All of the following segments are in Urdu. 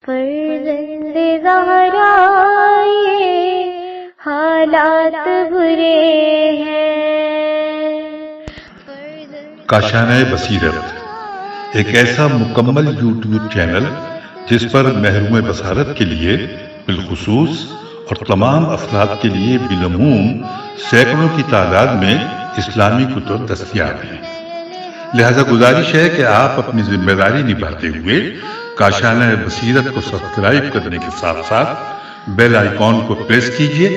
فرزند زہرا یہ حالات برے ہیں۔ کاشانہ بصیرت ایک ایسا مکمل یوٹیوب چینل جس پر محروم بصارت کے لیے بالخصوص اور تمام افراد کے لیے بالعموم سینکڑوں کی تعداد میں اسلامی کتب دستیاب ہیں۔ لہذا گزارش ہے کہ آپ اپنی ذمہ داری نبھاتے ہوئے کاشانہ بصیرت کو سبسکرائب کرنے کے ساتھ ساتھ بیل آئیکن کو پریس کیجیے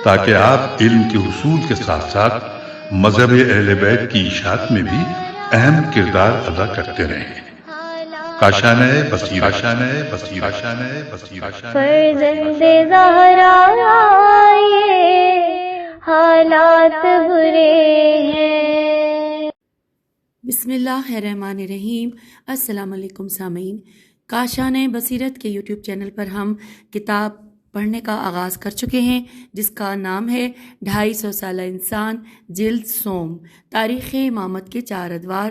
تاکہ آپ علم کے حصول کے ساتھ ساتھ مذہب اہل بیت کی اشاعت میں بھی اہم کردار ادا کرتے رہیں۔ کاشانہ بصیرت۔ فرزند زہرا یہ حالات برے ہیں۔ بسم اللہ الرحمن الرحیم۔ السلام علیکم سامعین، کاشانہ بصیرت کے یوٹیوب چینل پر ہم کتاب پڑھنے کا آغاز کر چکے ہیں جس کا نام ہے 250 سالہ انسان، جلد سوم، تاریخ امامت کے 4 ادوار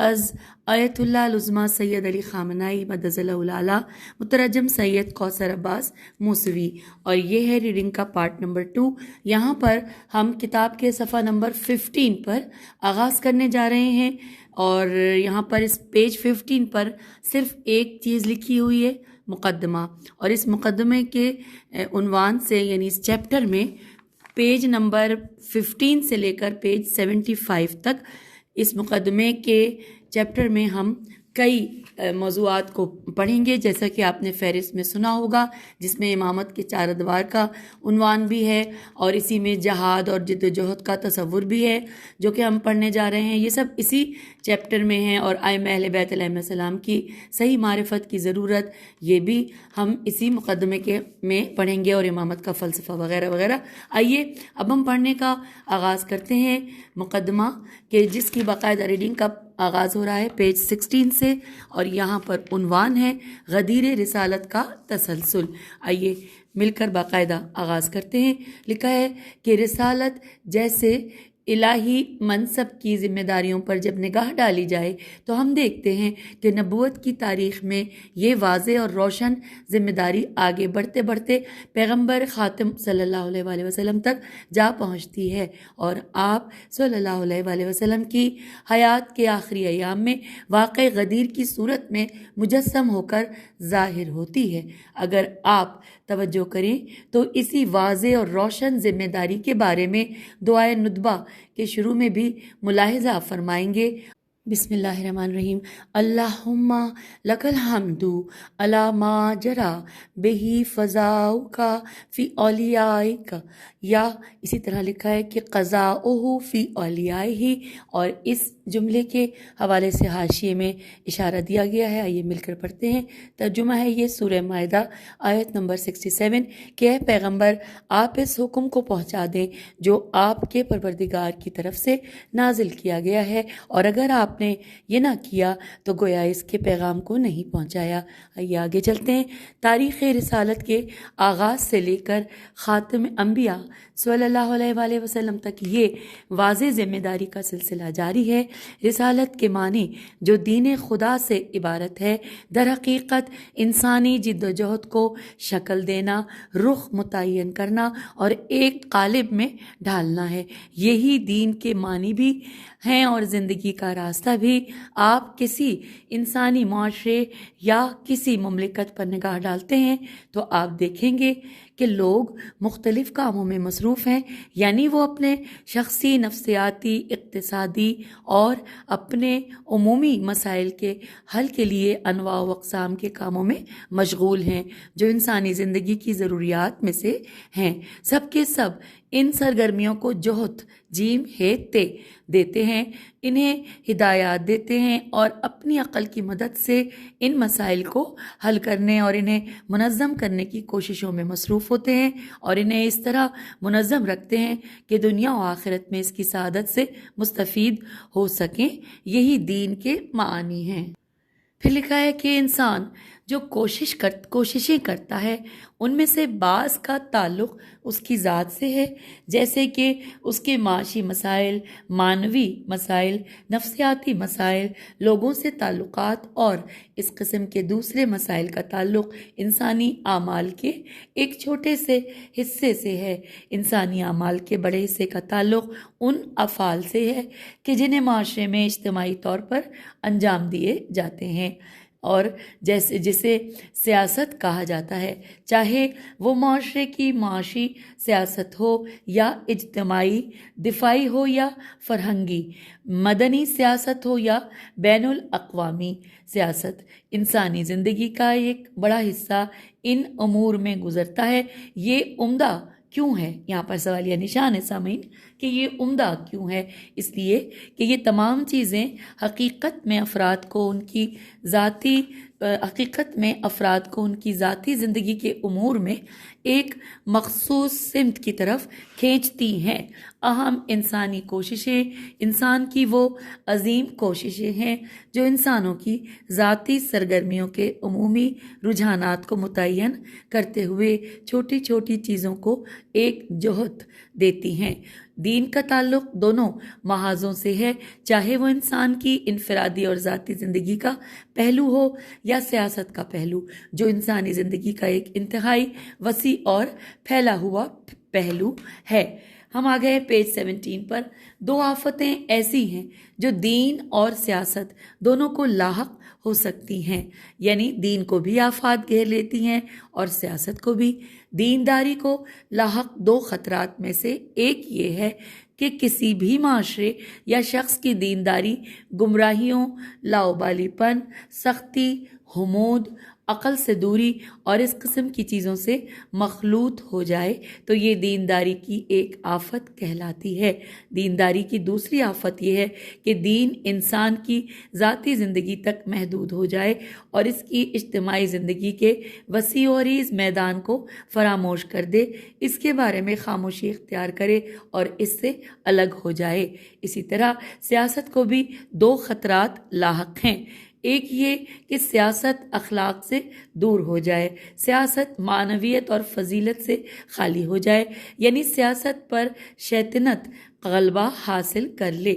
از آیت اللہ العظمیٰ سید علی خامنہئی مدظ اللہ العلیٰ، مترجم سید کوثر عباس موسوی، اور یہ ہے ریڈنگ کا پارٹ نمبر 2۔ یہاں پر ہم کتاب کے صفحہ نمبر 15 پر آغاز کرنے جا رہے ہیں، اور یہاں پر اس پیج 15 پر صرف ایک چیز لکھی ہوئی ہے، مقدمہ، اور اس مقدمے کے عنوان سے یعنی اس چیپٹر میں پیج نمبر 15 سے لے کر پیج 75 تک اس مقدمے کے چیپٹر میں ہم کئی موضوعات کو پڑھیں گے، جیسا کہ آپ نے فہرست میں سنا ہوگا، جس میں امامت کے 4 ادوار کا عنوان بھی ہے، اور اسی میں جہاد اور جد و جہد کا تصور بھی ہے جو کہ ہم پڑھنے جا رہے ہیں۔ یہ سب اسی چیپٹر میں ہیں، اور ائمہ اہل بیت علیہم السلام کی صحیح معرفت کی ضرورت، یہ بھی ہم اسی مقدمے کے میں پڑھیں گے، اور امامت کا فلسفہ وغیرہ وغیرہ۔ آئیے اب ہم پڑھنے کا آغاز کرتے ہیں مقدمہ کہ جس کی باقاعدہ ریڈنگ کا آغاز ہو رہا ہے پیج 16 سے، اور یہاں پر عنوان ہے غدیر رسالت کا تسلسل۔ آئیے مل کر باقاعدہ آغاز کرتے ہیں۔ لکھا ہے کہ رسالت جیسے الہی منصب کی ذمہ داریوں پر جب نگاہ ڈالی جائے تو ہم دیکھتے ہیں کہ نبوت کی تاریخ میں یہ واضح اور روشن ذمہ داری آگے بڑھتے بڑھتے پیغمبر خاتم صلی اللہ علیہ وآلہ وسلم تک جا پہنچتی ہے، اور آپ صلی اللہ علیہ وآلہ وسلم کی حیات کے آخری ایام میں واقع غدیر کی صورت میں مجسم ہو کر ظاہر ہوتی ہے۔ اگر آپ توجہ کریں تو اسی واضح اور روشن ذمہ داری کے بارے میں دعائے ندبہ کے شروع میں بھی ملاحظہ فرمائیں گے۔ بسم اللہ الرحمن الرحیم۔ اللہم لک الحمد علی ما جرا بہ فضاؤک فی اولیائک، یا اسی طرح لکھا ہے کہ قضاؤہ فی اولیائہ، اور اس جملے کے حوالے سے حاشیے میں اشارہ دیا گیا ہے۔ آئیے مل کر پڑھتے ہیں۔ ترجمہ ہے یہ سورہ مائدہ آیت نمبر 67 کہ اے پیغمبر آپ اس حکم کو پہنچا دیں جو آپ کے پروردگار کی طرف سے نازل کیا گیا ہے، اور اگر آپ نے یہ نہ کیا تو گویا اس کے پیغام کو نہیں پہنچایا۔ آئیے آگے چلتے ہیں۔ تاریخ رسالت کے آغاز سے لے کر خاتم انبیاء صلی اللہ علیہ وآلہ وسلم تک یہ واضح ذمہ داری کا سلسلہ جاری ہے۔ رسالت کے معنی جو دین خدا سے عبارت ہے، در حقیقت انسانی جد و جہد کو شکل دینا، رخ متعین کرنا اور ایک قالب میں ڈھالنا ہے۔ یہی دین کے معنی بھی ہیں اور زندگی کا راستہ بھی۔ آپ کسی انسانی معاشرے یا کسی مملکت پر نگاہ ڈالتے ہیں تو آپ دیکھیں گے کہ لوگ مختلف کاموں میں مصروف ہیں، یعنی وہ اپنے شخصی، نفسیاتی، اقتصادی اور اپنے عمومی مسائل کے حل کے لیے انواع و اقسام کے کاموں میں مشغول ہیں جو انسانی زندگی کی ضروریات میں سے ہیں۔ سب کے سب ان سرگرمیوں کو جوہد جیم ہے تے دیتے ہیں، انہیں ہدایات دیتے ہیں، اور اپنی عقل کی مدد سے ان مسائل کو حل کرنے اور انہیں منظم کرنے کی کوششوں میں مصروف ہوتے ہیں، اور انہیں اس طرح منظم رکھتے ہیں کہ دنیا و آخرت میں اس کی سعادت سے مستفید ہو سکیں۔ یہی دین کے معانی ہیں۔ پھر لکھا ہے کہ انسان جو کوششیں کرتا ہے ان میں سے بعض کا تعلق اس کی ذات سے ہے، جیسے کہ اس کے معاشی مسائل، معنوی مسائل، نفسیاتی مسائل، لوگوں سے تعلقات، اور اس قسم کے دوسرے مسائل کا تعلق انسانی اعمال کے ایک چھوٹے سے حصے سے ہے۔ انسانی اعمال کے بڑے حصے کا تعلق ان افعال سے ہے کہ جنہیں معاشرے میں اجتماعی طور پر انجام دیے جاتے ہیں، اور جسے سیاست کہا جاتا ہے، چاہے وہ معاشرے کی معاشی سیاست ہو یا اجتماعی، دفاعی ہو یا فرہنگی، مدنی سیاست ہو یا بین الاقوامی سیاست۔ انسانی زندگی کا ایک بڑا حصہ ان امور میں گزرتا ہے۔ یہ عمدہ کیوں ہے؟ یہاں پر سوالیہ نشان ہے سامعین کہ یہ عمدہ کیوں ہے؟ اس لیے کہ یہ تمام چیزیں حقیقت میں افراد کو ان کی ذاتی زندگی کے امور میں ایک مخصوص سمت کی طرف کھینچتی ہیں۔ اہم انسانی کوششیں انسان کی وہ عظیم کوششیں ہیں جو انسانوں کی ذاتی سرگرمیوں کے عمومی رجحانات کو متعین کرتے ہوئے چھوٹی چھوٹی چیزوں کو ایک جہت دیتی ہیں۔ دین کا تعلق دونوں محاذوں سے ہے، چاہے وہ انسان کی انفرادی اور ذاتی زندگی کا پہلو ہو یا سیاست کا پہلو، جو انسانی زندگی کا ایک انتہائی وسیع اور پھیلا ہوا پہلو ہے۔ ہم آ گئے پیج 17 پر۔ دو آفتیں ایسی ہیں جو دین اور سیاست دونوں کو لاحق ہو سکتی ہیں، یعنی دین کو بھی آفات گھیر لیتی ہیں اور سیاست کو بھی۔ دینداری کو لاحق دو خطرات میں سے ایک یہ ہے کہ کسی بھی معاشرے یا شخص کی دینداری گمراہیوں، لاؤبالی پن، سختی، حمود، عقل سے دوری اور اس قسم کی چیزوں سے مخلوط ہو جائے تو یہ دینداری کی ایک آفت کہلاتی ہے۔ دینداری کی دوسری آفت یہ ہے کہ دین انسان کی ذاتی زندگی تک محدود ہو جائے اور اس کی اجتماعی زندگی کے وسیع و عریض میدان کو فراموش کر دے، اس کے بارے میں خاموشی اختیار کرے اور اس سے الگ ہو جائے۔ اسی طرح سیاست کو بھی دو خطرات لاحق ہیں۔ ایک یہ کہ سیاست اخلاق سے دور ہو جائے، سیاست معنویت اور فضیلت سے خالی ہو جائے، یعنی سیاست پر شیطنت غلبہ حاصل کر لے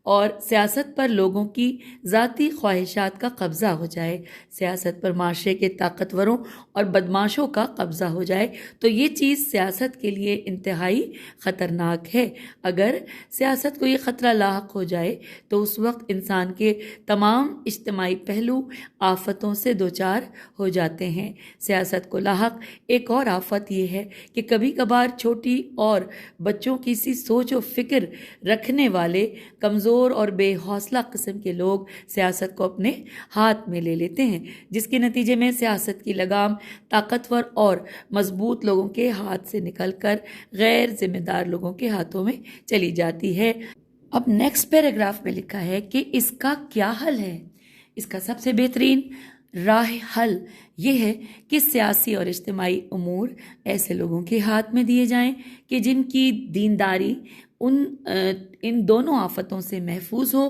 اور سیاست پر لوگوں کی ذاتی خواہشات کا قبضہ ہو جائے، سیاست پر معاشرے کے طاقتوروں اور بدماشوں کا قبضہ ہو جائے، تو یہ چیز سیاست کے لیے انتہائی خطرناک ہے۔ اگر سیاست کو یہ خطرہ لاحق ہو جائے تو اس وقت انسان کے تمام اجتماعی پہلو آفتوں سے دوچار ہو جاتے ہیں۔ سیاست کو لاحق ایک اور آفت یہ ہے کہ کبھی کبھار چھوٹی اور بچوں کی سی سوچ و فکر رکھنے والے کمزور اور بے حوصلہ قسم کے لوگ سیاست کو اپنے ہاتھ میں لے لیتے ہیں، جس کے نتیجے میں سیاست کی لگام طاقتور اور مضبوط لوگوں کے ہاتھ سے نکل کر غیر ذمہ دار لوگوں کے ہاتھوں میں چلی جاتی ہے۔ اب نیکسٹ پیراگراف میں لکھا ہے کہ اس کا کیا حل ہے؟ اس کا سب سے بہترین راہ حل یہ ہے کہ سیاسی اور اجتماعی امور ایسے لوگوں کے ہاتھ میں دیے جائیں کہ جن کی دینداری ان دونوں آفتوں سے محفوظ ہو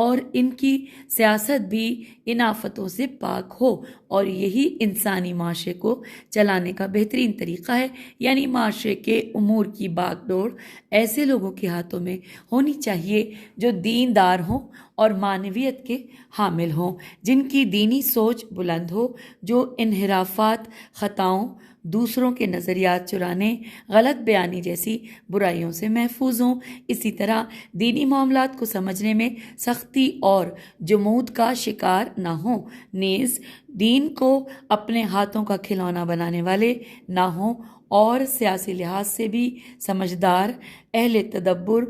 اور ان کی سیاست بھی ان آفتوں سے پاک ہو، اور یہی انسانی معاشرے کو چلانے کا بہترین طریقہ ہے۔ یعنی معاشرے کے امور کی باغ ڈور ایسے لوگوں کے ہاتھوں میں ہونی چاہیے جو دیندار ہوں اور معنویت کے حامل ہوں، جن کی دینی سوچ بلند ہو، جو انحرافات، خطاؤں، دوسروں کے نظریات چرانے، غلط بیانی جیسی برائیوں سے محفوظ ہوں۔ اسی طرح دینی معاملات کو سمجھنے میں سختی اور جمود کا شکار نہ ہوں، نیز دین کو اپنے ہاتھوں کا کھلونا بنانے والے نہ ہوں، اور سیاسی لحاظ سے بھی سمجھدار، اہل تدبر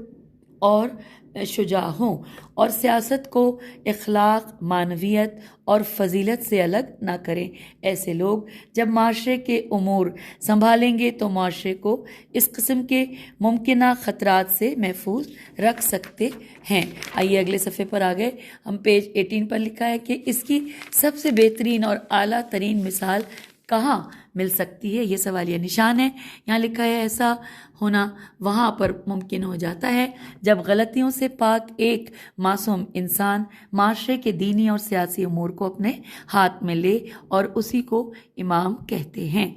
اور شجاع ہوں، اور سیاست کو اخلاق، معنویت اور فضیلت سے الگ نہ کریں۔ ایسے لوگ جب معاشرے کے امور سنبھالیں گے تو معاشرے کو اس قسم کے ممکنہ خطرات سے محفوظ رکھ سکتے ہیں۔ آئیے اگلے صفحے پر آ گئے، ہم پیج 18 پر لکھا ہے کہ اس کی سب سے بہترین اور اعلیٰ ترین مثال کہاں مل سکتی ہے؟ یہ سوالیہ نشان ہے۔ یہاں لکھا ہے ایسا ہونا وہاں پر ممکن ہو جاتا ہے جب غلطیوں سے پاک ایک معصوم انسان معاشرے کے دینی اور سیاسی امور کو اپنے ہاتھ میں لے اور اسی کو امام کہتے ہیں۔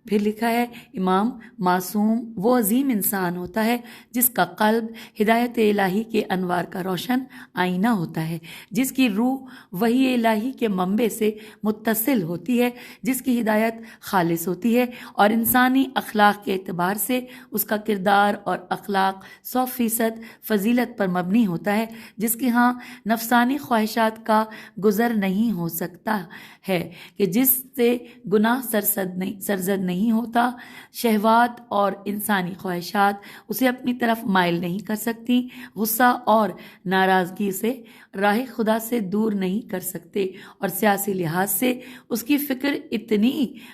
پھر لکھا ہے امام معصوم وہ عظیم انسان ہوتا ہے جس کا قلب ہدایت الہی کے انوار کا روشن آئینہ ہوتا ہے، جس کی روح وحی الہی کے منبع سے متصل ہوتی ہے، جس کی ہدایت خالص ہوتی ہے اور انسانی اخلاق کے اعتبار سے اس کا کردار اور اخلاق 100% فضیلت پر مبنی ہوتا ہے، جس کے ہاں نفسانی خواہشات کا گزر نہیں ہو سکتا ہے، کہ جس سے گناہ سرزد نہیں ہوتا، شہوات اور انسانی خواہشات اسے اپنی طرف مائل نہیں کر سکتی، غصہ اور ناراضگی سے راہ خدا سے دور نہیں کر سکتے، اور سیاسی لحاظ سے اس کی فکر اتنی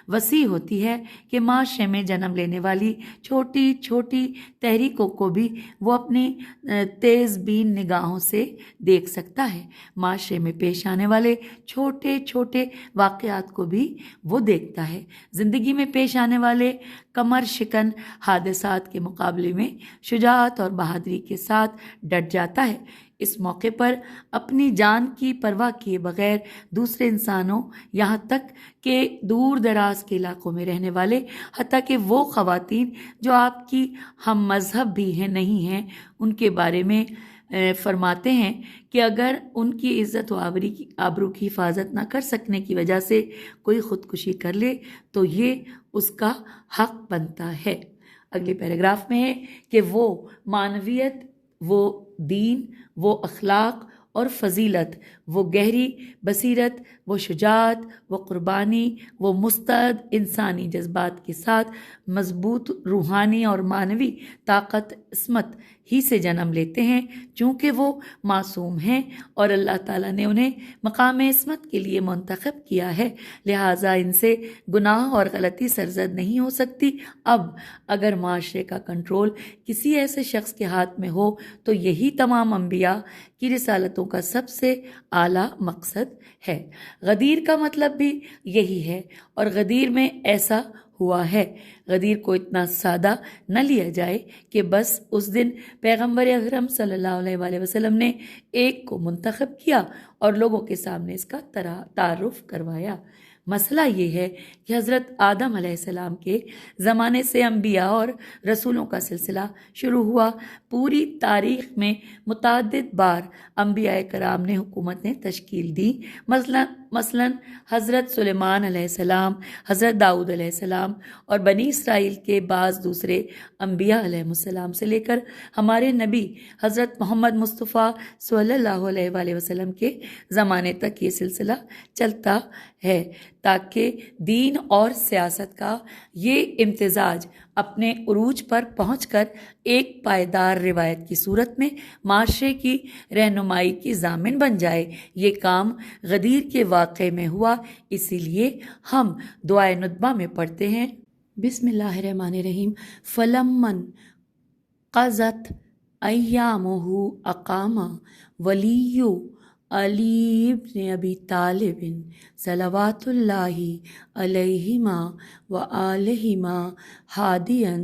وسیع ہوتی ہے کہ معاشرے میں جنم لینے والی چھوٹی چھوٹی تحریکوں کو بھی وہ اپنی تیز بین نگاہوں سے دیکھ سکتا ہے، معاشرے میں پیش آنے والے چھوٹے چھوٹے واقعات کو بھی وہ دیکھتا ہے، زندگی میں پیش آنے والے کمر شکن حادثات کے مقابلے میں شجاعت اور بہادری کے ساتھ ڈٹ جاتا ہے۔ اس موقع پر اپنی جان کی پرواہ کیے بغیر دوسرے انسانوں، یہاں تک کہ دور دراز کے علاقوں میں رہنے والے، حتیٰ کہ وہ خواتین جو آپ کی ہم مذہب بھی ہیں نہیں ہیں، ان کے بارے میں فرماتے ہیں کہ اگر ان کی عزت و آبرو کی حفاظت نہ کر سکنے کی وجہ سے کوئی خودکشی کر لے تو یہ اس کا حق بنتا ہے۔ اگلے پیراگراف میں ہے کہ وہ معنویت، وہ دین، وہ اخلاق اور فضیلت، وہ گہری بصیرت، وہ شجاعت، وہ قربانی، وہ مستعد انسانی جذبات کے ساتھ مضبوط روحانی اور معنوی طاقت عصمت ہی سے جنم لیتے ہیں، چونکہ وہ معصوم ہیں اور اللہ تعالیٰ نے انہیں مقام عصمت کے لیے منتخب کیا ہے، لہٰذا ان سے گناہ اور غلطی سرزد نہیں ہو سکتی۔ اب اگر معاشرے کا کنٹرول کسی ایسے شخص کے ہاتھ میں ہو تو یہی تمام انبیاء کی رسالتوں کا سب سے اعلیٰ مقصد ہے۔ غدیر کا مطلب بھی یہی ہے، اور غدیر میں ایسا ہوا ہے۔ غدیر کو اتنا سادہ نہ لیا جائے کہ بس اس دن پیغمبر اکرم صلی اللہ علیہ وآلہ وسلم نے ایک کو منتخب کیا اور لوگوں کے سامنے اس کا تعارف کروایا۔ مسئلہ یہ ہے کہ حضرت آدم علیہ السلام کے زمانے سے انبیاء اور رسولوں کا سلسلہ شروع ہوا۔ پوری تاریخ میں متعدد بار انبیاء کرام نے حکومتیں تشکیل دی، مثلا حضرت سلیمان علیہ السلام، حضرت داؤد علیہ السلام اور بنی اسرائیل کے بعض دوسرے انبیاء علیہ السلام سے لے کر ہمارے نبی حضرت محمد مصطفیٰ صلی اللہ علیہ وآلہ وسلم کے زمانے تک یہ سلسلہ چلتا ہے، تاکہ دین اور سیاست کا یہ امتزاج اپنے عروج پر پہنچ کر ایک پائیدار روایت کی صورت میں معاشرے کی رہنمائی کی ضامن بن جائے۔ یہ کام غدیر کے واقعے میں ہوا، اسی لیے ہم دعائے ندبہ میں پڑھتے ہیں، بسم اللہ الرحمن الرحیم، فلمن قضت ایامہ اقام ولی علی ابن ابی طالب صلوات اللہ علیہما وآلہما ہادیا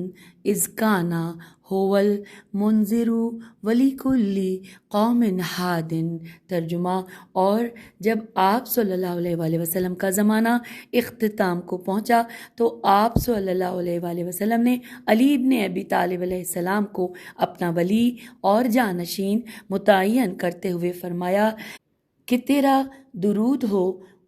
اذ کان هو المنذر ولکل قوم ہاد۔ ترجمہ، اور جب آپ صلی اللہ علیہ وآلہ وسلم کا زمانہ اختتام کو پہنچا تو آپ صلی اللہ علیہ وآلہ وسلم نے علی ابن ابی طالب علیہ السلام کو اپنا ولی اور جانشین متعین کرتے ہوئے فرمایا کہ تیرا درود ہو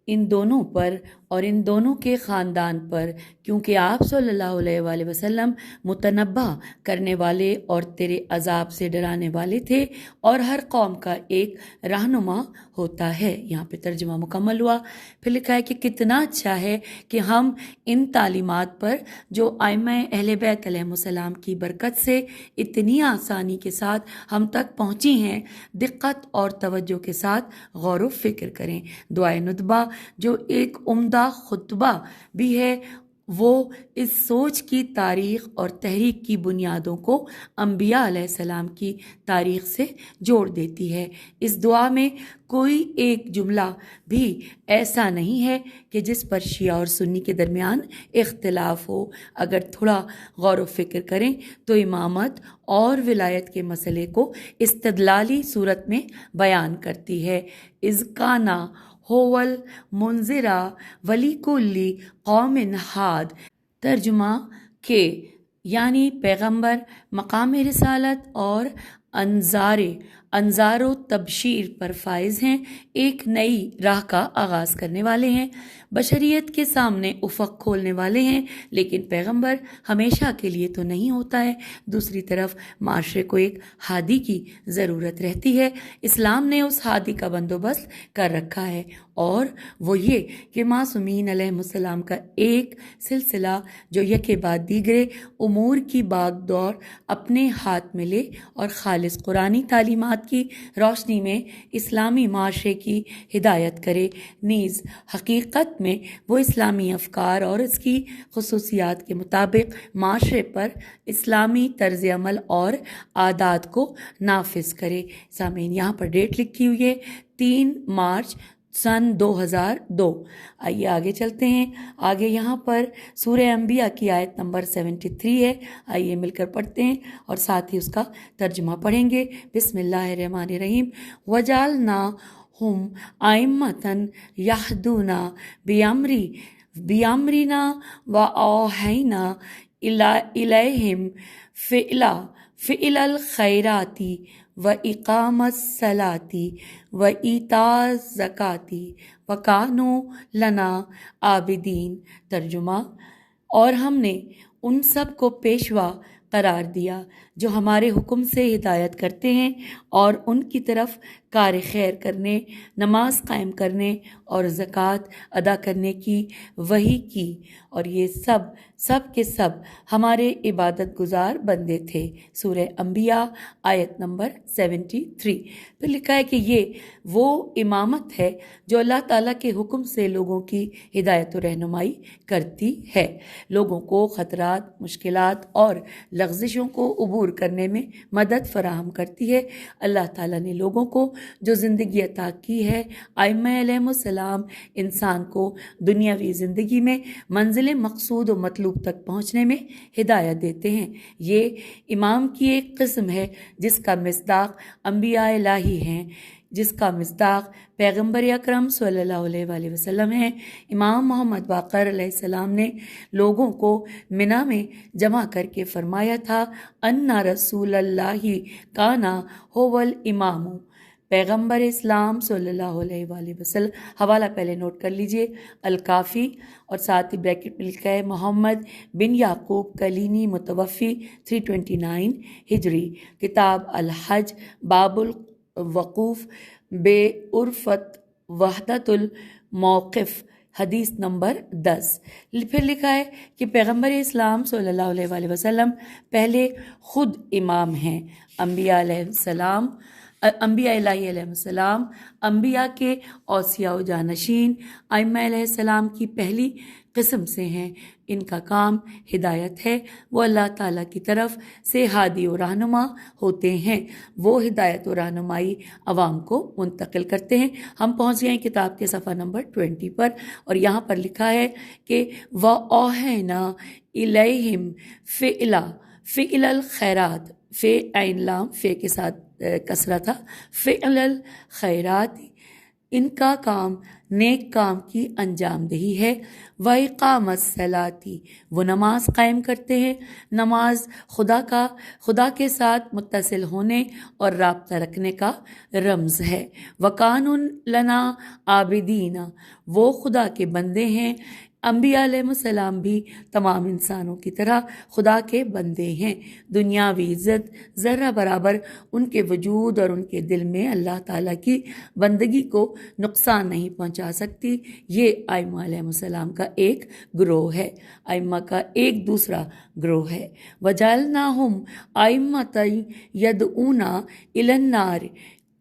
ان دونوں پر اور ان دونوں کے خاندان پر، کیونکہ آپ صلی اللہ علیہ وآلہ وسلم متنبہ کرنے والے اور تیرے عذاب سے ڈرانے والے تھے، اور ہر قوم کا ایک رہنما ہوتا ہے۔ یہاں پہ ترجمہ مکمل ہوا۔ پھر لکھا ہے کہ کتنا اچھا ہے کہ ہم ان تعلیمات پر جو ائمہ اہل بیت علیہم السلام کی برکت سے اتنی آسانی کے ساتھ ہم تک پہنچی ہیں، دقت اور توجہ کے ساتھ غور و فکر کریں۔ دعائے ندبہ جو ایک عمدہ خطبہ بھی ہے، وہ اس سوچ کی تاریخ اور تحریک کی بنیادوں کو انبیاء علیہ السلام کی تاریخ سے جوڑ دیتی ہے۔ اس دعا میں کوئی ایک جملہ بھی ایسا نہیں ہے کہ جس پر شیعہ اور سنی کے درمیان اختلاف ہو۔ اگر تھوڑا غور و فکر کریں تو امامت اور ولایت کے مسئلے کو استدلالی صورت میں بیان کرتی ہے۔ اذ کانا ہوول منذرا ولی کلی قوم ہاد، ترجمہ کہ یعنی پیغمبر مقام رسالت اور انذار و تبشیر پر فائز ہیں، ایک نئی راہ کا آغاز کرنے والے ہیں، بشریت کے سامنے افق کھولنے والے ہیں۔ لیکن پیغمبر ہمیشہ کے لیے تو نہیں ہوتا ہے، دوسری طرف معاشرے کو ایک ہادی کی ضرورت رہتی ہے۔ اسلام نے اس ہادی کا بندوبست کر رکھا ہے، اور وہ یہ کہ معصومین علیہ السلام کا ایک سلسلہ جو یکے بعد دیگرے امور کی باغ دوڑ اپنے ہاتھ میں لے اور خالص قرآنی تعلیمات کی روشنی میں اسلامی معاشرے کی ہدایت کرے۔ نیز حقیقت میں وہ اسلامی افکار اور اس کی خصوصیات کے مطابق معاشرے پر اسلامی طرز عمل اور عادات کو نافذ کرے۔ سامعین، یہاں پر ڈیٹ لکھی ہوئی ہے 3 مارچ سن 2002۔ آئیے آگے چلتے ہیں۔ آگے یہاں پر سورہ انبیاء کی آیت نمبر 73 ہے، آئیے مل کر پڑھتے ہیں اور ساتھ ہی اس کا ترجمہ پڑھیں گے۔ بسم اللہ الرحمن الرحیم۔ وَجَعَلْنَاهُمْ أَئِمَّةً يَهْدُونَ بِأَمْرِنَا وَأَوْحَيْنَا إِلَيْهِمْ فِعْلَ الْخَيْرَاتِ وَإِقَامَ الصَّلَاةِ وَإِيتَاءَ الزَّكَاةِ وَكَانُوا لَنَا عَابِدِينَ، ترجمہ اور ہم نے ان سب کو پیشوا قرار دیا جو ہمارے حکم سے ہدایت کرتے ہیں اور ان کی طرف کار خیر کرنے، نماز قائم کرنے اور زکوٰۃ ادا کرنے کی وحی کی، اور یہ سب کے سب ہمارے عبادت گزار بندے تھے۔ سورہ انبیاء آیت نمبر 73۔ پھر لکھا ہے کہ یہ وہ امامت ہے جو اللہ تعالیٰ کے حکم سے لوگوں کی ہدایت و رہنمائی کرتی ہے، لوگوں کو خطرات، مشکلات اور لغزشوں کو عبور کرنے میں مدد فراہم کرتی ہے۔ اللہ تعالیٰ نے لوگوں کو جو زندگی عطا کی ہے، ائمہ علیہ السلام انسان کو دنیاوی زندگی میں منزل مقصود و مطلوب تک پہنچنے میں ہدایت دیتے ہیں۔ یہ امام کی ایک قسم ہے جس کا مصداق انبیاء الہی ہیں، جس کا مصداق پیغمبر اکرم صلی اللہ علیہ وآلہ وسلم ہے۔ امام محمد باقر علیہ السلام نے لوگوں کو منی میں جمع کر کے فرمایا تھا، ان رسول اللہ کانا ہوول امام، پیغمبر اسلام صلی اللہ علیہ وآلہ وسلم۔ حوالہ پہلے نوٹ کر لیجئے، الکافی، اور ساتھ ہی بریکٹ میں لکھا ہے محمد بن یعقوب کلینی متوفی 329 ہجری، کتاب الحج، باب الوقوف بے عرفت وحدت الموقف، حدیث نمبر 10۔ پھر لکھا ہے کہ پیغمبر اسلام صلی اللہ علیہ وآلہ وسلم پہلے خود امام ہیں۔ انبیاء الہی علیہ السلام انبیاء کے اوصیاء و جانشین، ائمہ علیہ السلام کی پہلی قسم سے ہیں۔ ان کا کام ہدایت ہے، وہ اللہ تعالیٰ کی طرف سے ہادی و رہنما ہوتے ہیں، وہ ہدایت و رہنمائی عوام کو منتقل کرتے ہیں۔ ہم پہنچ گئے ہیں کتاب کے صفحہ نمبر 20 پر، اور یہاں پر لکھا ہے کہ وَأَوْحَيْنَا إِلَيْهِمْ فِعْلَ الْخَيْرَاتِ، فے عین لام فے کے ساتھ کسرہ تھا، فعل الخیرات، ان کا کام نیک کام کی انجام دہی ہے، وَإِقَامَ الصَّلَاةِ، وہ نماز قائم کرتے ہیں۔ نماز خدا کے ساتھ متصل ہونے اور رابطہ رکھنے کا رمز ہے۔ وَكَانُوا لَنَا عَابِدِينَ، وہ خدا کے بندے ہیں۔ انبیاء علیہ السلام بھی تمام انسانوں کی طرح خدا کے بندے ہیں۔ دنیاوی عزت ذرہ برابر ان کے وجود اور ان کے دل میں اللہ تعالیٰ کی بندگی کو نقصان نہیں پہنچا سکتی۔ یہ ائمہ علیہ السلام کا ایک گروہ ہے، ائمہ کا ایک دوسرا گروہ ہے۔ وَجَعَلْنَاهُمْ أَئِمَّةً يَدْعُونَ إِلَى النَّارِ،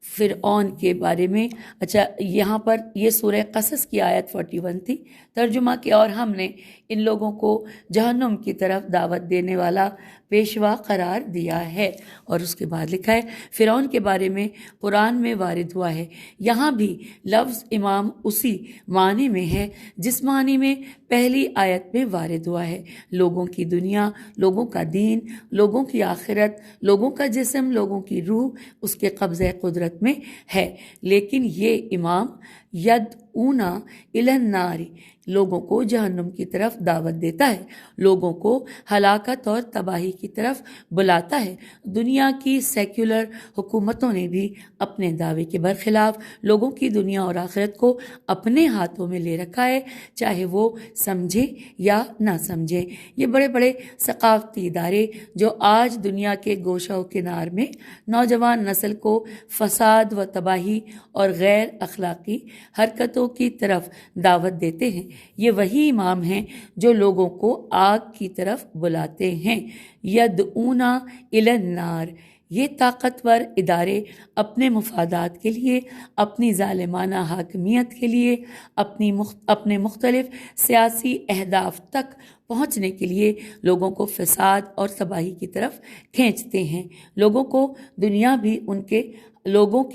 فرعون کے بارے میں. اچھا، یہاں پر یہ سورہ قصص کی آیت 41 تھی. ترجمہ کہ اور ہم نے ان لوگوں کو جہنم کی طرف دعوت دینے والا پیشوا قرار دیا ہے. اور اس کے بعد لکھا ہے فرعون کے بارے میں قرآن میں وارد ہوا ہے. یہاں بھی لفظ امام اسی معنی میں ہے جس معنی میں پہلی آیت میں وارد ہوا ہے. لوگوں کی دنیا، لوگوں کا دین، لوگوں کی آخرت، لوگوں کا جسم، لوگوں کی روح اس کے قبضہ قدرت میں ہے. لیکن یہ امام یدعونا الی النار، لوگوں کو جہنم کی طرف دعوت دیتا ہے، لوگوں کو ہلاکت اور تباہی کی طرف بلاتا ہے. دنیا کی سیکولر حکومتوں نے بھی اپنے دعوے کے برخلاف لوگوں کی دنیا اور آخرت کو اپنے ہاتھوں میں لے رکھا ہے، چاہے وہ سمجھے یا نہ سمجھے. یہ بڑے بڑے ثقافتی ادارے جو آج دنیا کے گوشہ و کنار میں نوجوان نسل کو فساد و تباہی اور غیر اخلاقی حرکتوں کی طرف دعوت دیتے ہیں، یہ وہی امام ہیں جو لوگوں کو آگ کی طرف بلاتے ہیں. یدعونا الی النار، یہ طاقتور ادارے اپنے مفادات کے لیے، اپنی ظالمانہ حاکمیت کے لیے، اپنے مختلف سیاسی اہداف تک پہنچنے کے لیے لوگوں کو فساد اور تباہی کی طرف کھینچتے ہیں. لوگوں کی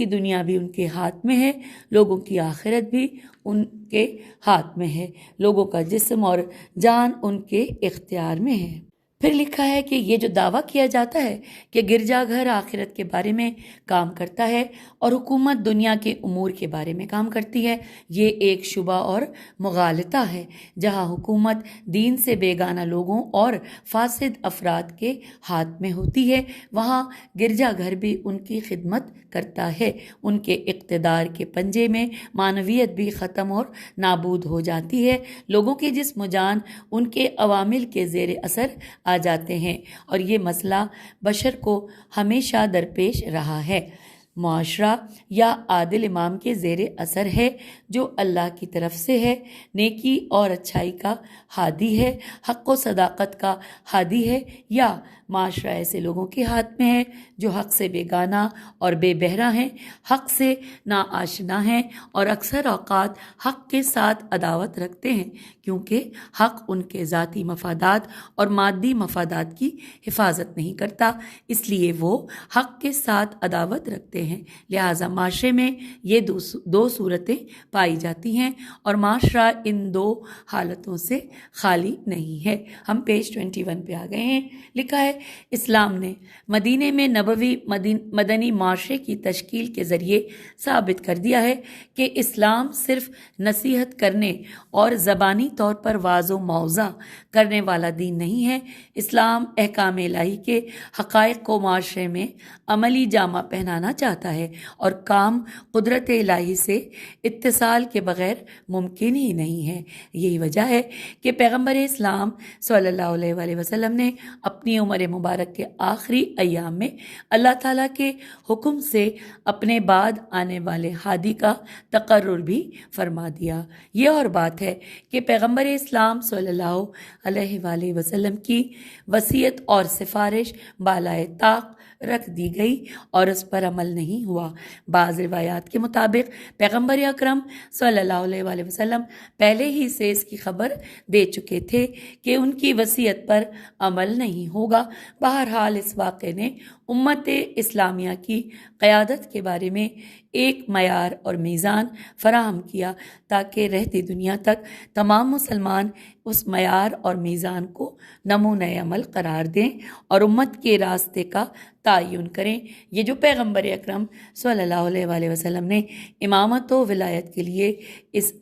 دنیا بھی ان کے ہاتھ میں ہے، لوگوں کی آخرت بھی ان کے ہاتھ میں ہے، لوگوں کا جسم اور جان ان کے اختیار میں ہے. پھر لکھا ہے کہ یہ جو دعویٰ کیا جاتا ہے کہ گرجا گھر آخرت کے بارے میں کام کرتا ہے اور حکومت دنیا کے امور کے بارے میں کام کرتی ہے، یہ ایک شبہ اور مغالطہ ہے. جہاں حکومت دین سے بیگانہ لوگوں اور فاسد افراد کے ہاتھ میں ہوتی ہے، وہاں گرجا گھر بھی ان کی خدمت کرتا ہے. ان کے اقتدار کے پنجے میں معنویت بھی ختم اور نابود ہو جاتی ہے. لوگوں کے جسم و جان ان کے عوامل کے زیر اثر آ جاتے ہیں، اور یہ مسئلہ بشر کو ہمیشہ درپیش رہا ہے. معاشرہ یا عادل امام کے زیر اثر ہے جو اللہ کی طرف سے ہے، نیکی اور اچھائی کا ہادی ہے، حق و صداقت کا ہادی ہے، یا معاشرہ ایسے لوگوں کے ہاتھ میں ہے جو حق سے بیگانہ اور بے بہرا ہیں، حق سے ناآشنا ہیں اور اکثر اوقات حق کے ساتھ عداوت رکھتے ہیں، کیونکہ حق ان کے ذاتی مفادات اور مادی مفادات کی حفاظت نہیں کرتا، اس لیے وہ حق کے ساتھ عداوت رکھتے ہیں. لہٰذا معاشرے میں یہ دو صورتیں پائی جاتی ہیں اور معاشرہ ان دو حالتوں سے خالی نہیں ہے. ہم پیج 21 پہ آ گئے ہیں. لکھا ہے اسلام نے مدینے میں نبوی مدنی معاشرے کی تشکیل کے ذریعے ثابت کر دیا ہے کہ اسلام صرف نصیحت کرنے اور زبانی طور پر واضح و موضح کرنے والا دین نہیں ہے. اسلام احکام الہی کے حقائق کو معاشرے میں عملی جامہ پہنانا چاہتا ہے، اور کام قدرت الہی سے اتصال کے بغیر ممکن ہی نہیں ہے. یہی وجہ ہے کہ پیغمبر اسلام صلی اللہ علیہ وآلہ وسلم نے اپنی عمر مبارک کے آخری ایام میں اللہ تعالیٰ کے حکم سے اپنے بعد آنے والے ہادی کا تقرر بھی فرما دیا. یہ اور بات ہے کہ پیغمبر اسلام صلی اللہ علیہ وآلہ وسلم کی وصیت اور سفارش بالائے طاق رکھ دی گئی اور اس پر عمل نہیں ہوا. بعض روایات کے مطابق پیغمبر اکرم صلی اللہ علیہ وآلہ وسلم پہلے ہی سے اس کی خبر دے چکے تھے کہ ان کی وصیت پر عمل نہیں ہوگا. بہرحال اس واقعے نے امت اسلامیہ کی قیادت کے بارے میں ایک معیار اور میزان فراہم کیا تاکہ رہتی دنیا تک تمام مسلمان اس معیار اور میزان کو نمونہ عمل قرار دیں اور امت کے راستے کا تعین کریں. یہ جو پیغمبر اکرم صلی اللہ علیہ وآلہ وسلم نے امامت و ولایت کے لیے اس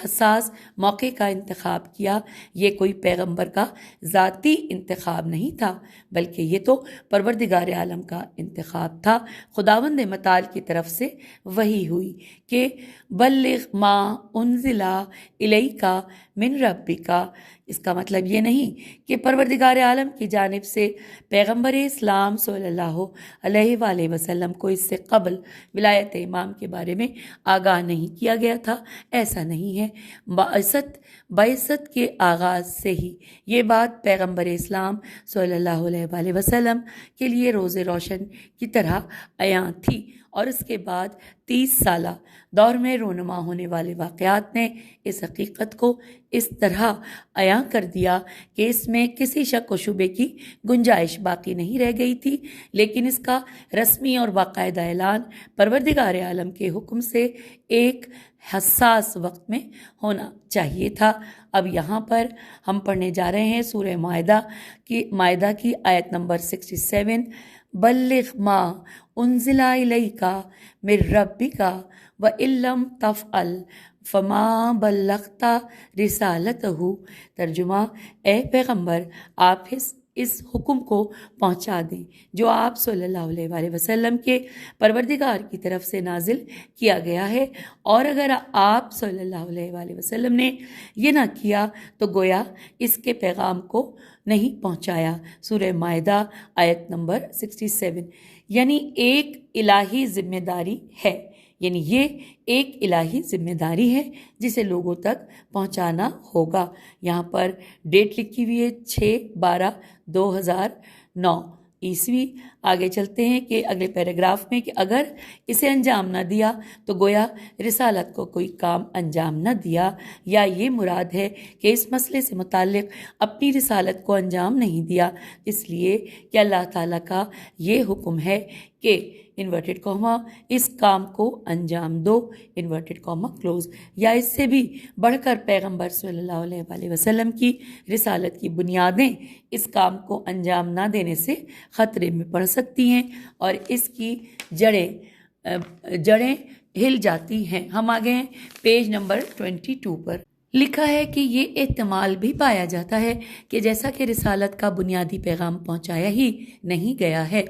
حساس موقع کا انتخاب کیا، یہ کوئی پیغمبر کا ذاتی انتخاب نہیں تھا، بلکہ یہ تو پروردگار عالم کا انتخاب تھا. خداوند متعال کی طرف سے وحی ہوئی کہ بلغ ما انزل الیک من ربک، اس کا مطلب یہ نہیں کہ پروردگار عالم کی جانب سے پیغمبر اسلام صلی اللہ علیہ وآلہ وسلم کو اس سے قبل ولایت امام کے بارے میں آگاہ نہیں کیا گیا تھا، ایسا نہیں ہے۔ بعثت کے آغاز سے ہی یہ بات پیغمبر اسلام صلی اللہ علیہ وآلہ وسلم کے لیے روز روشن کی طرح عیاں تھی، اور اس کے بعد 30 سالہ دور میں رونما ہونے والے واقعات نے اس حقیقت کو اس طرح عیاں کر دیا کہ اس میں کسی شک و شبے کی گنجائش باقی نہیں رہ گئی تھی، لیکن اس کا رسمی اور باقاعدہ اعلان پروردگار عالم کے حکم سے ایک حساس وقت میں ہونا چاہیے تھا۔ اب یہاں پر ہم پڑھنے جا رہے ہیں سورہ مائدہ کی آیت نمبر 67، بلغ ما انزل الیک من ربک وان لم تفعل فما بلغت رسالتہ۔ ترجمہ، اے پیغمبر آپ اس حکم کو پہنچا دیں جو آپ صلی اللہ علیہ وآلہ وسلم کے پروردگار کی طرف سے نازل کیا گیا ہے، اور اگر آپ صلی اللہ علیہ وآلہ وسلم نے یہ نہ کیا تو گویا اس کے پیغام کو نہیں پہنچایا۔ سورہ مائدہ آیت نمبر 67۔ یعنی ایک الہی ذمہ داری ہے، یہ ایک الہی ذمہ داری ہے جسے لوگوں تک پہنچانا ہوگا۔ یہاں پر ڈیٹ لکھی ہوئی ہے 6/12/2009 عیسوی۔ آگے چلتے ہیں کہ اگلے پیراگراف میں کہ اگر اسے انجام نہ دیا تو گویا رسالت کو کوئی کام انجام نہ دیا، یا یہ مراد ہے کہ اس مسئلے سے متعلق اپنی رسالت کو انجام نہیں دیا، اس لیے کہ اللہ تعالیٰ کا یہ حکم ہے کہ انورٹڈ کاما اس کام کو انجام دو، انورٹڈ کاما کلوز، یا اس سے بھی بڑھ کر پیغمبر صلی اللہ علیہ وآلہ وسلم کی رسالت کی بنیادیں اس کام کو انجام نہ دینے سے خطرے میں پڑ سکتی ہیں اور اس کی جڑیں ہل جاتی ہیں۔ ہم آگے ہیں پیج نمبر 22 پر۔ لکھا ہے کہ یہ احتمال بھی پایا جاتا ہے کہ جیسا کہ رسالت کا بنیادی پیغام پہنچایا ہی نہیں گیا ہے،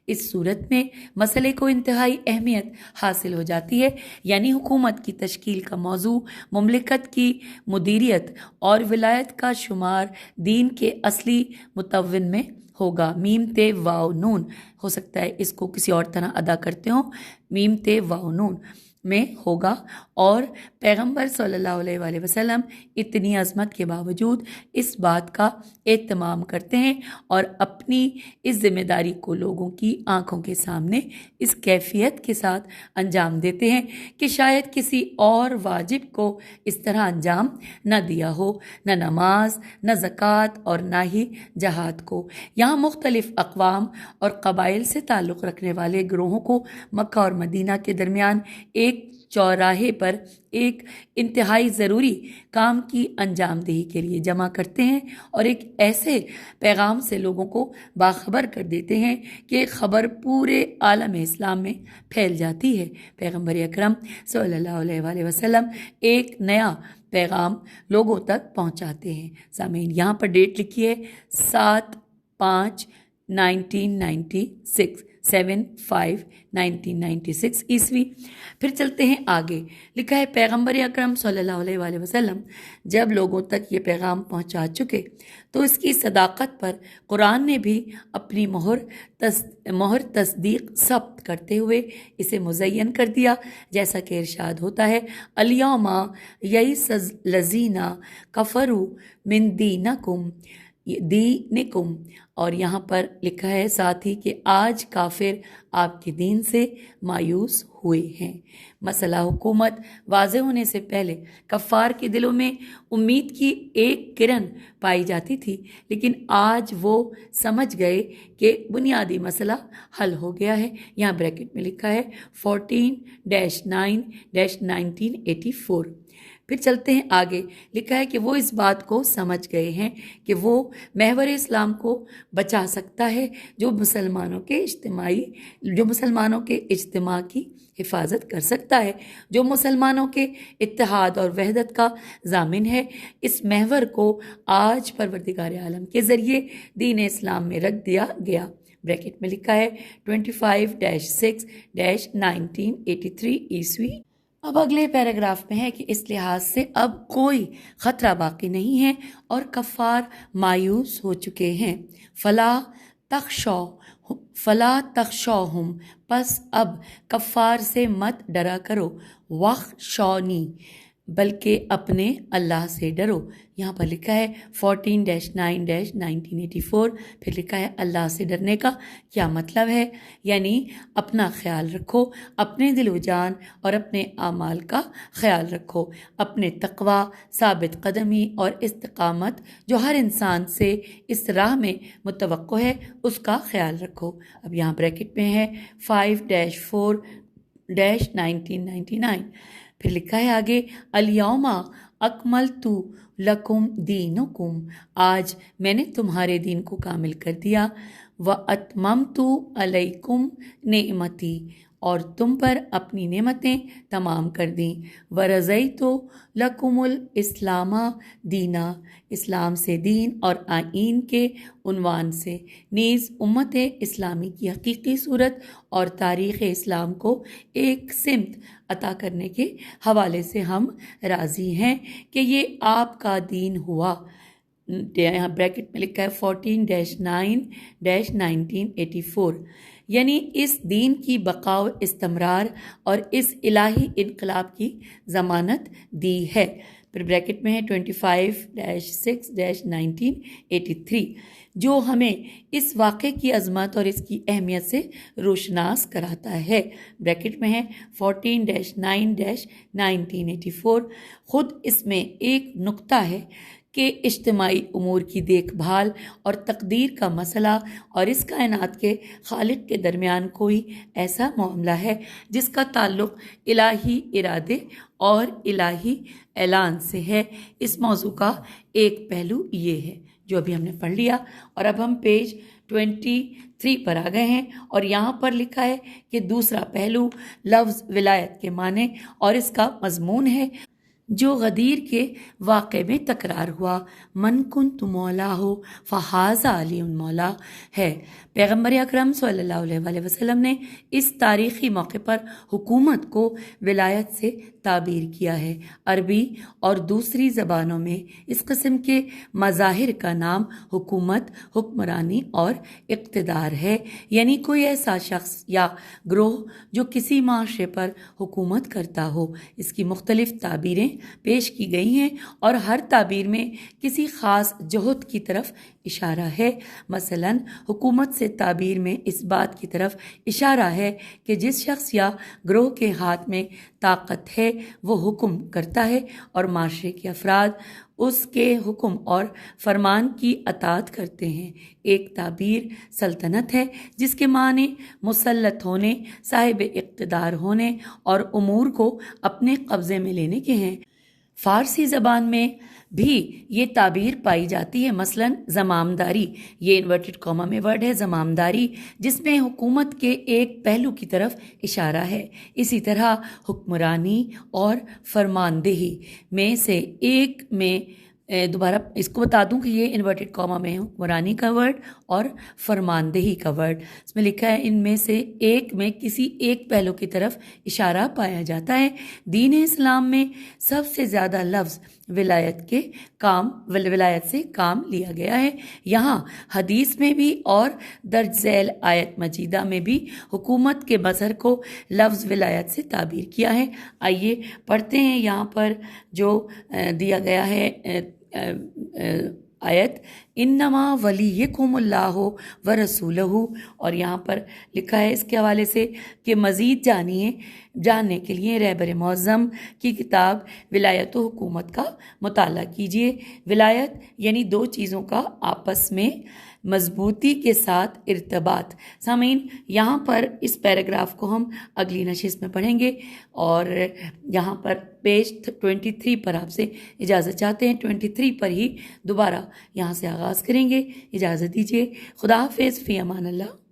اس صورت میں مسئلے کو انتہائی اہمیت حاصل ہو جاتی ہے، یعنی حکومت کی تشکیل کا موضوع مملکت کی مدیریت اور ولایت کا شمار دین کے اصلی متون میں ہوگا۔ میم تے واو نون، ہو سکتا ہے اس کو کسی اور طرح ادا کرتے ہوں، میم تے واو نون میں ہوگا، اور پیغمبر صلی اللہ علیہ وآلہ وسلم اتنی عظمت کے باوجود اس بات کا اہتمام کرتے ہیں اور اپنی اس ذمہ داری کو لوگوں کی آنکھوں کے سامنے اس کیفیت کے ساتھ انجام دیتے ہیں کہ شاید کسی اور واجب کو اس طرح انجام نہ دیا ہو، نہ نماز، نہ زکوٰۃ اور نہ ہی جہاد کو۔ یہاں مختلف اقوام اور قبائل سے تعلق رکھنے والے گروہوں کو مکہ اور مدینہ کے درمیان ایک چوراہے پر ایک انتہائی ضروری کام کی انجام دہی کے لیے جمع کرتے ہیں اور ایک ایسے پیغام سے لوگوں کو باخبر کر دیتے ہیں کہ خبر پورے عالم اسلام میں پھیل جاتی ہے۔ پیغمبر اکرم صلی اللہ علیہ وآلہ وسلم ایک نیا پیغام لوگوں تک پہنچاتے ہیں۔ سامعین، یہاں پر ڈیٹ لکھی ہے 7/5/1996 عیسوی۔ پھر چلتے ہیں آگے۔ لکھا ہے پیغمبر اکرم صلی اللہ علیہ وآلہ وسلم جب لوگوں تک یہ پیغام پہنچا چکے تو اس کی صداقت پر قرآن نے بھی اپنی مہر تصدیق ثبت کرتے ہوئے اسے مزین کر دیا، جیسا کہ ارشاد ہوتا ہے الیوم یئس الذین کفروا من دینکم، اور یہاں پر لکھا ہے ساتھ ہی کہ آج کافر آپ کے دین سے مایوس ہوئے ہیں۔ مسئلہ حکومت واضح ہونے سے پہلے کفار کے دلوں میں امید کی ایک کرن پائی جاتی تھی، لیکن آج وہ سمجھ گئے کہ بنیادی مسئلہ حل ہو گیا ہے۔ یہاں بریکٹ میں لکھا ہے 14-9-1984۔ پھر چلتے ہیں آگے۔ لکھا ہے کہ وہ اس بات کو سمجھ گئے ہیں کہ وہ محور اسلام کو بچا سکتا ہے جو مسلمانوں کے اجتماع کی حفاظت کر سکتا ہے، جو مسلمانوں کے اتحاد اور وحدت کا ضامن ہے۔ اس محور کو آج پروردگار عالم کے ذریعے دین اسلام میں رکھ دیا گیا۔ بریکٹ میں لکھا ہے 25-6-1983 عیسوی۔ اب اگلے پیراگراف میں ہے کہ اس لحاظ سے اب کوئی خطرہ باقی نہیں ہے اور کفار مایوس ہو چکے ہیں۔ فلا تخشوہم، پس اب کفار سے مت ڈرا کرو، وخشونی، بلکہ اپنے اللہ سے ڈرو۔ یہاں پر لکھا ہے 14-9-1984، پھر لکھا ہے اللہ سے ڈرنے کا کیا مطلب ہے، یعنی اپنا خیال رکھو، اپنے دل و جان اور اپنے اعمال کا خیال رکھو، اپنے تقوی، ثابت قدمی اور استقامت جو ہر انسان سے اس راہ میں متوقع ہے اس کا خیال رکھو۔ اب یہاں بریکٹ میں ہے 5-4-1999، پھر لکھا ہے آگے الیوم اکملت لکم دینکم، آج میں نے تمہارے دین کو کامل کر دیا، واتممت علیکم نعمتی، اور تم پر اپنی نعمتیں تمام کر دیں، ورضیت لکم الاسلام دینا، اسلام سے دین اور آئین کے عنوان سے نیز امت اسلامی کی حقیقی صورت اور تاریخ اسلام کو ایک سمت عطا کرنے کے حوالے سے ہم راضی ہیں کہ یہ آپ کا دین ہوا۔ یہاں بریکٹ میں لکھا ہے 14-9-1984، یعنی اس دین کی بقا و استمرار اور اس الہی انقلاب کی ضمانت دی ہے۔ پھر بریکٹ میں ہے 25-6-1983، جو ہمیں اس واقعے کی عظمت اور اس کی اہمیت سے روشناس کراتا ہے۔ بریکٹ میں ہے 14-9-1984، خود اس میں ایک نقطہ ہے کہ اجتماعی امور کی دیکھ بھال اور تقدیر کا مسئلہ اور اس کائنات کے خالق کے درمیان کوئی ایسا معاملہ ہے جس کا تعلق الہی ارادے اور الہی اعلان سے ہے۔ اس موضوع کا ایک پہلو یہ ہے جو ابھی ہم نے پڑھ لیا، اور اب ہم پیج 23 پر آ گئے ہیں، اور یہاں پر لکھا ہے کہ دوسرا پہلو لفظ ولایت کے معنی اور اس کا مضمون ہے جو غدیر کے واقعے میں تکرار ہوا، من کنت مولاہ فہذا علی مولا ہے۔ پیغمبر اکرم صلی اللہ علیہ وسلم نے اس تاریخی موقع پر حکومت کو ولایت سے تعبیر کیا ہے۔ عربی اور دوسری زبانوں میں اس قسم کے مظاہر کا نام حکومت، حکمرانی اور اقتدار ہے، یعنی کوئی ایسا شخص یا گروہ جو کسی معاشرے پر حکومت کرتا ہو۔ اس کی مختلف تعبیریں پیش کی گئی ہیں اور ہر تعبیر میں کسی خاص جہت کی طرف اشارہ ہے۔ مثلا حکومت سے تعبیر میں اس بات کی طرف اشارہ ہے کہ جس شخص یا گروہ کے ہاتھ میں طاقت ہے وہ حکم کرتا ہے اور معاشرے کے افراد اس کے حکم اور فرمان کی اطاعت کرتے ہیں۔ ایک تعبیر سلطنت ہے جس کے معنی مسلط ہونے، صاحب اقتدار ہونے اور امور کو اپنے قبضے میں لینے کے ہیں۔ فارسی زبان میں بھی یہ تعبیر پائی جاتی ہے، مثلا زمامداری، یہ انورٹڈ کاما میں ورڈ ہے زمامداری، جس میں حکومت کے ایک پہلو کی طرف اشارہ ہے۔ اسی طرح حکمرانی اور فرماندہی میں سے ایک میں دوبارہ اس کو بتا دوں کہ یہ انورٹڈ کاما میں حکمرانی کا ورڈ اور فرماندہی کا ورڈ، اس میں لکھا ہے ان میں سے ایک میں کسی ایک پہلو کی طرف اشارہ پایا جاتا ہے۔ دین اسلام میں سب سے زیادہ لفظ ولایت سے کام لیا گیا ہے۔ یہاں حدیث میں بھی اور درج ذیل آیت مجیدہ میں بھی حکومت کے مظہر کو لفظ ولایت سے تعبیر کیا ہے۔ آئیے پڑھتے ہیں یہاں پر جو دیا گیا ہے آیت، انما ولیکم اللہ ورسولہ، اور یہاں پر لکھا ہے اس کے حوالے سے کہ مزید جاننے کے لیے رہبر معظم کی کتاب ولایت و حکومت کا مطالعہ کیجیے۔ ولایت یعنی دو چیزوں کا آپس میں مضبوطی کے ساتھ ارتباط۔ سامعین، یہاں پر اس پیراگراف کو ہم اگلی نشست میں پڑھیں گے، اور یہاں پر پیج 23 پر آپ سے اجازت چاہتے ہیں۔ 23 پر ہی دوبارہ یہاں سے آغاز کریں گے۔ اجازت دیجیے، خدا حافظ، فی امان اللہ۔